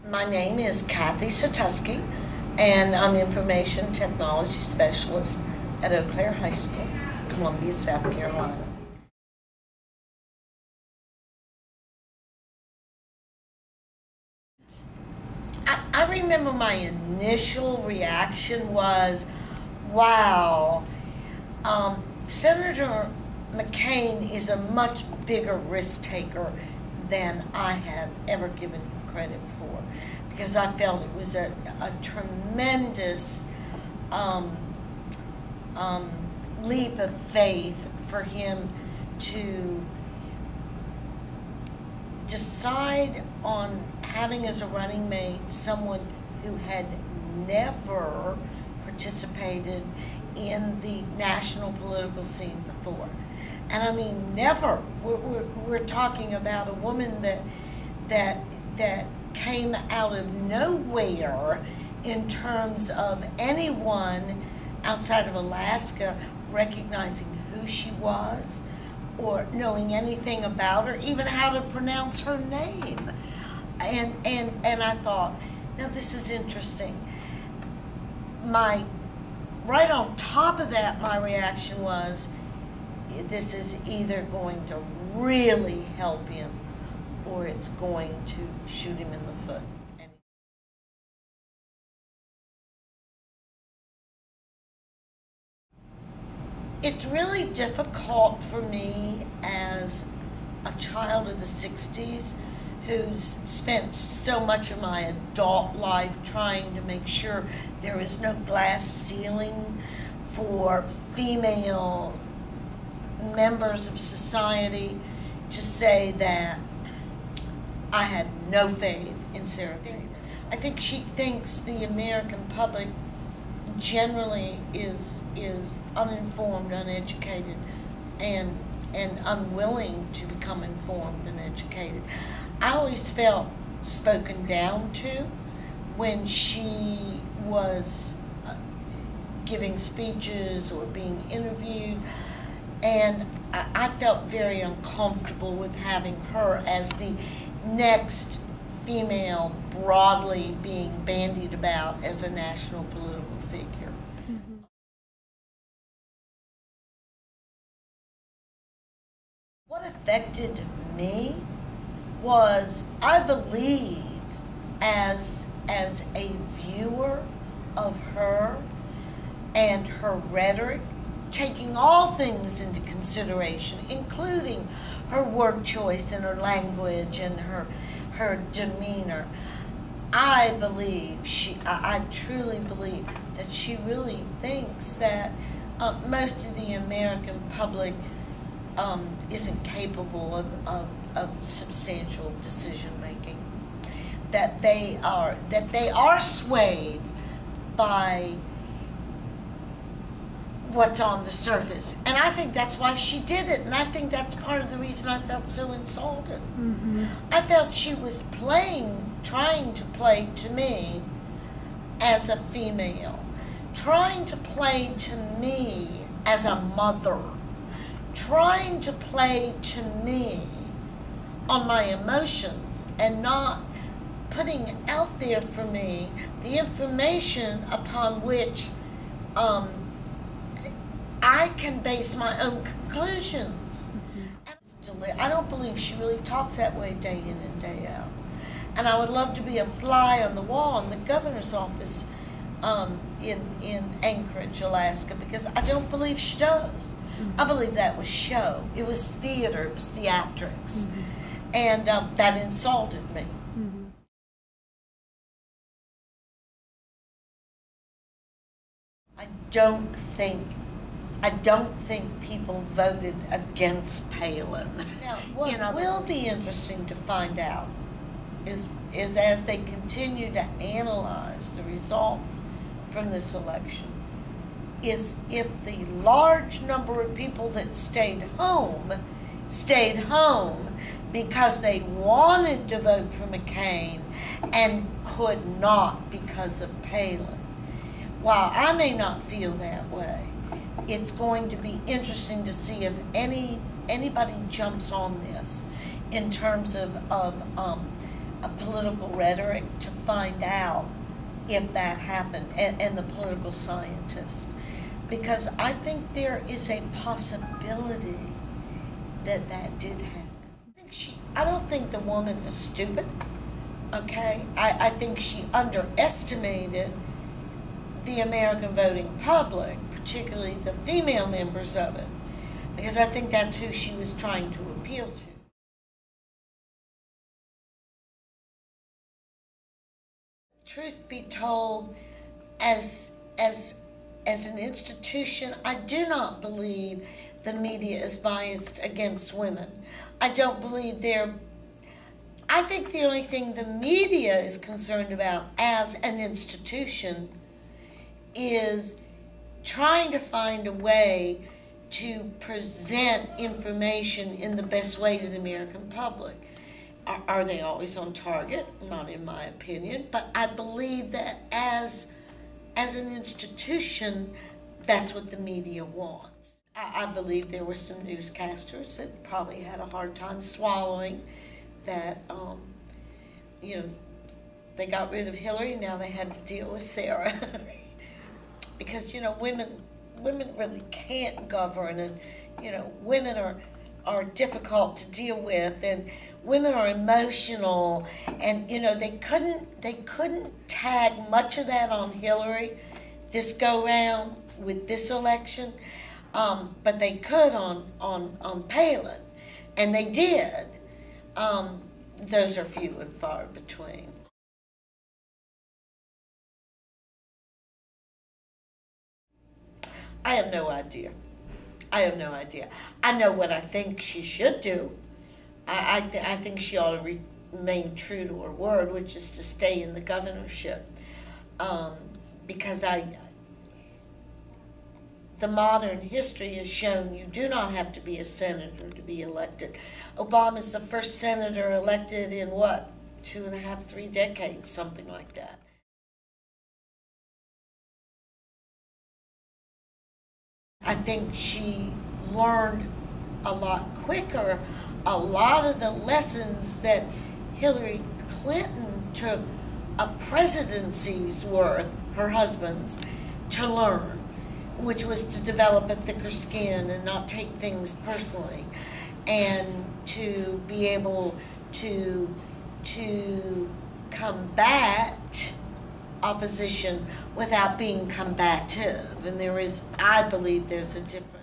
My name is Kathryn Sutusky, and I'm Information Technology Specialist at Eau Claire High School, Columbia, South Carolina. I remember my initial reaction was, wow, Senator McCain is a much bigger risk taker than I have ever given him credit for, because I felt it was a tremendous leap of faith for him to decide on having as a running mate someone who had never participated in the national political scene before. And I mean, never. We're talking about a woman that came out of nowhere in terms of anyone outside of Alaska recognizing who she was or knowing anything about her, even how to pronounce her name. And I thought, now this is interesting. Right on top of that, my reaction was, this is either going to really help him or it's going to shoot him in the foot. It's really difficult for me as a child of the 60s who's spent so much of my adult life trying to make sure there is no glass ceiling for female members of society, to say that I had no faith in Sarah Palin. I think she thinks the American public generally is uninformed, uneducated, and unwilling to become informed and educated. I always felt spoken down to when she was giving speeches or being interviewed, and I felt very uncomfortable with having her as the next female broadly being bandied about as a national political figure. Mm-hmm. What affected me was, I believe, as a viewer of her and her rhetoric, taking all things into consideration, including her word choice and her language and her demeanor, I truly believe that she really thinks that most of the American public isn't capable of substantial decision making. That they are swayed by what's on the surface. And I think that's why she did it, and I think that's part of the reason I felt so insulted. Mm-hmm. I felt she was trying to play to me as a female, trying to play to me as a mother, trying to play to me on my emotions, and not putting out there for me the information upon which I can base my own conclusions. Mm-hmm. I don't believe she really talks that way day in and day out. And I would love to be a fly on the wall in the governor's office in Anchorage, Alaska, because I don't believe she does. Mm-hmm. I believe that was show. It was theater. It was theatrics. Mm-hmm. And that insulted me. Mm-hmm. I don't think people voted against Palin. Now, what will be interesting to find out is as they continue to analyze the results from this election, is if the large number of people that stayed home because they wanted to vote for McCain and could not because of Palin. While I may not feel that way, it's going to be interesting to see if anybody jumps on this in terms of a political rhetoric to find out if that happened, and the political scientists, because I think there is a possibility that that did happen. I don't think the woman is stupid, okay? I think she underestimated the American voting public, particularly the female members of it, because I think that's who she was trying to appeal to. Truth be told, as an institution, I do not believe the media is biased against women. I don't believe I think the only thing the media is concerned about as an institution is trying to find a way to present information in the best way to the American public. Are they always on target? Not in my opinion, but I believe that as an institution, that's what the media wants. I believe there were some newscasters that probably had a hard time swallowing that, they got rid of Hillary, now they had to deal with Sarah. Because, women really can't govern, and, women are difficult to deal with, and women are emotional, and, they couldn't tag much of that on Hillary this go-round with this election, but they could on Palin, and they did. Those are few and far between. I have no idea. I know what I think she should do. I think she ought to remain true to her word, which is to stay in the governorship, because the modern history has shown you do not have to be a senator to be elected. Obama's the first senator elected in, 2.5, 3 decades, something like that. I think she learned a lot quicker a lot of the lessons that Hillary Clinton took a presidency's worth, her husband's, to learn, which was to develop a thicker skin and not take things personally, and to be able to combat opposition without being combative. And I believe there's a difference.